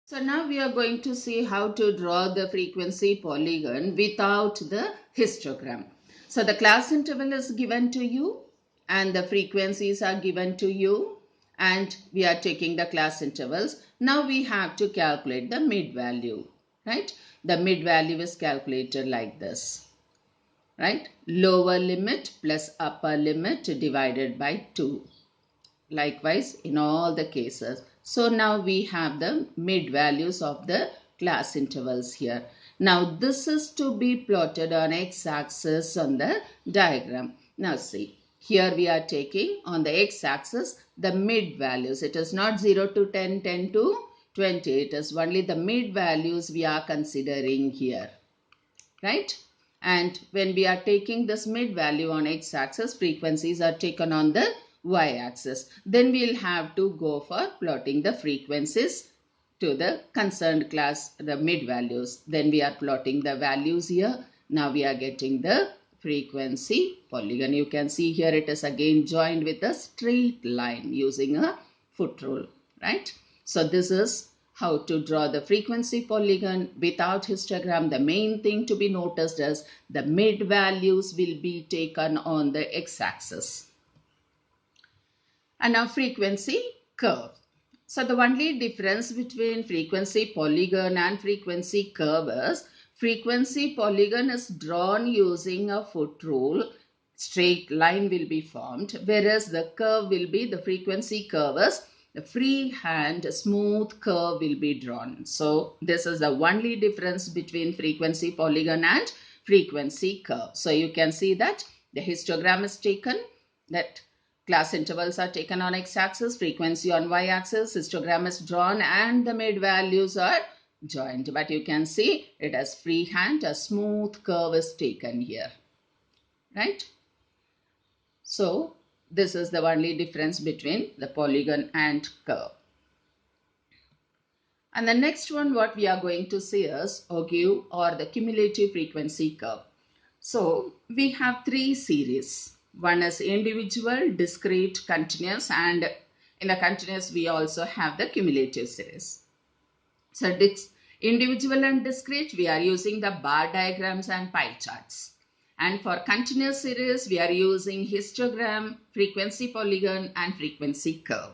So now we are going to see how to draw the frequency polygon without the histogram. So the class interval is given to you and the frequencies are given to you and we are taking the class intervals. Now we have to calculate the mid value, right? The mid value is calculated like this, right? Lower limit plus upper limit divided by 2. Likewise in all the cases. So now we have the mid values of the class intervals here. Now this is to be plotted on x-axis on the diagram. Now see, here we are taking on the x-axis the mid values. It is not 0 to 10, 10 to 20. It is only the mid values we are considering here, right? And when we are taking this mid value on x-axis, frequencies are taken on the y-axis. Then we'll have to go for plotting the frequencies to the concerned class, the mid values. Then we are plotting the values here. Now we are getting the frequency polygon. You can see here it is again joined with a straight line using a foot rule, right? So this is how to draw the frequency polygon without histogram. The main thing to be noticed is the mid values will be taken on the x-axis. And now frequency curve. So the only difference between frequency polygon and frequency curve is frequency polygon is drawn using a foot rule. Straight line will be formed, whereas the curve will be, the frequency curve is the freehand smooth curve will be drawn. So this is the only difference between frequency polygon and frequency curve. So you can see that the histogram is taken, that class intervals are taken on x-axis, frequency on y-axis, histogram is drawn and the mid values are joined. But you can see it as freehand, a smooth curve is taken here, right? So this is the only difference between the polygon and curve. And the next one what we are going to see is ogive or the cumulative frequency curve. So we have three series. One is individual, discrete, continuous, and in the continuous we also have the cumulative series. So individual and discrete we are using the bar diagrams and pie charts. And for continuous series we are using histogram, frequency polygon and frequency curve.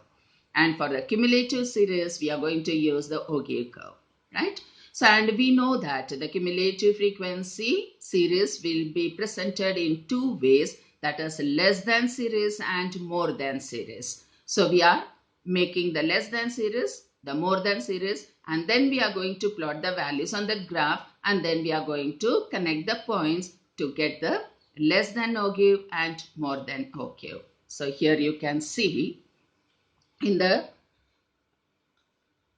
And for the cumulative series we are going to use the ogive curve, right? So, and we know that the cumulative frequency series will be presented in two ways, that is less than series and more than series. So we are making the less than series, the more than series, and then we are going to plot the values on the graph, and then we are going to connect the points to get the less than ogive and more than ogive. So here you can see in the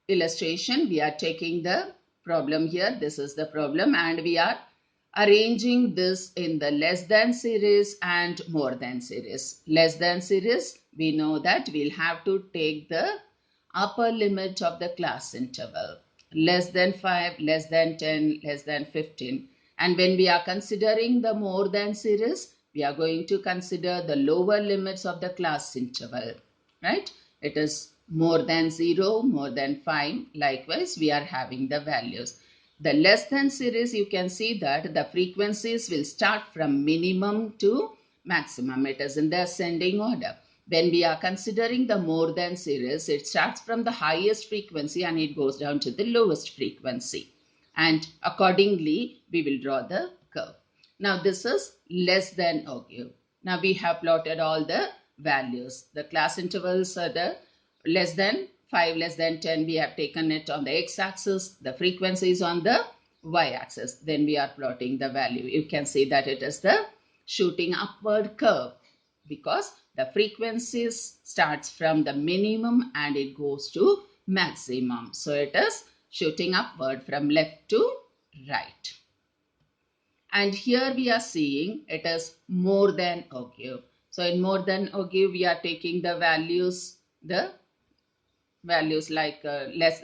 illustration we are taking the problem here. This is the problem and we are arranging this in the less than series and more than series. Less than series, we know that we'll have to take the upper limit of the class interval. Less than 5, less than 10, less than 15. And when we are considering the more than series, we are going to consider the lower limits of the class interval, right? It is more than 0, more than 5. Likewise, we are having the values. The less than series, you can see that the frequencies will start from minimum to maximum. It is in the ascending order. When we are considering the more than series, it starts from the highest frequency and it goes down to the lowest frequency. And accordingly, we will draw the curve. Now this is less than ogive. Now we have plotted all the values. The class intervals are the less than 5, less than 10. We have taken it on the x-axis. The frequency is on the y-axis. Then we are plotting the value. You can see that it is the shooting upward curve because the frequencies starts from the minimum and it goes to maximum. So it is shooting upward from left to right. And here we are seeing it is more than ogive. So in more than ogive, we are taking the values like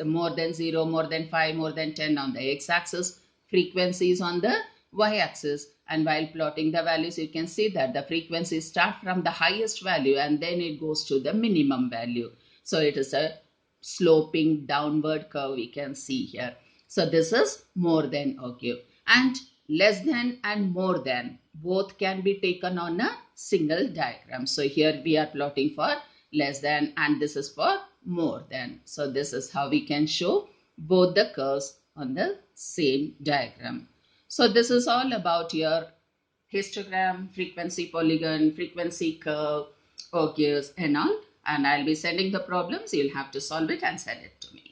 more than 0, more than 5, more than 10 on the x-axis, frequencies on the y-axis. And while plotting the values, you can see that the frequencies start from the highest value and then it goes to the minimum value. So it is a sloping downward curve we can see here. So this is more than okay. And less than and more than both can be taken on a single diagram. So here we are plotting for less than and this is for more than. So this is how we can show both the curves on the same diagram. So this is all about your histogram, frequency polygon, frequency curve, occurs and all. And I'll be sending the problems. You'll have to solve it and send it to me.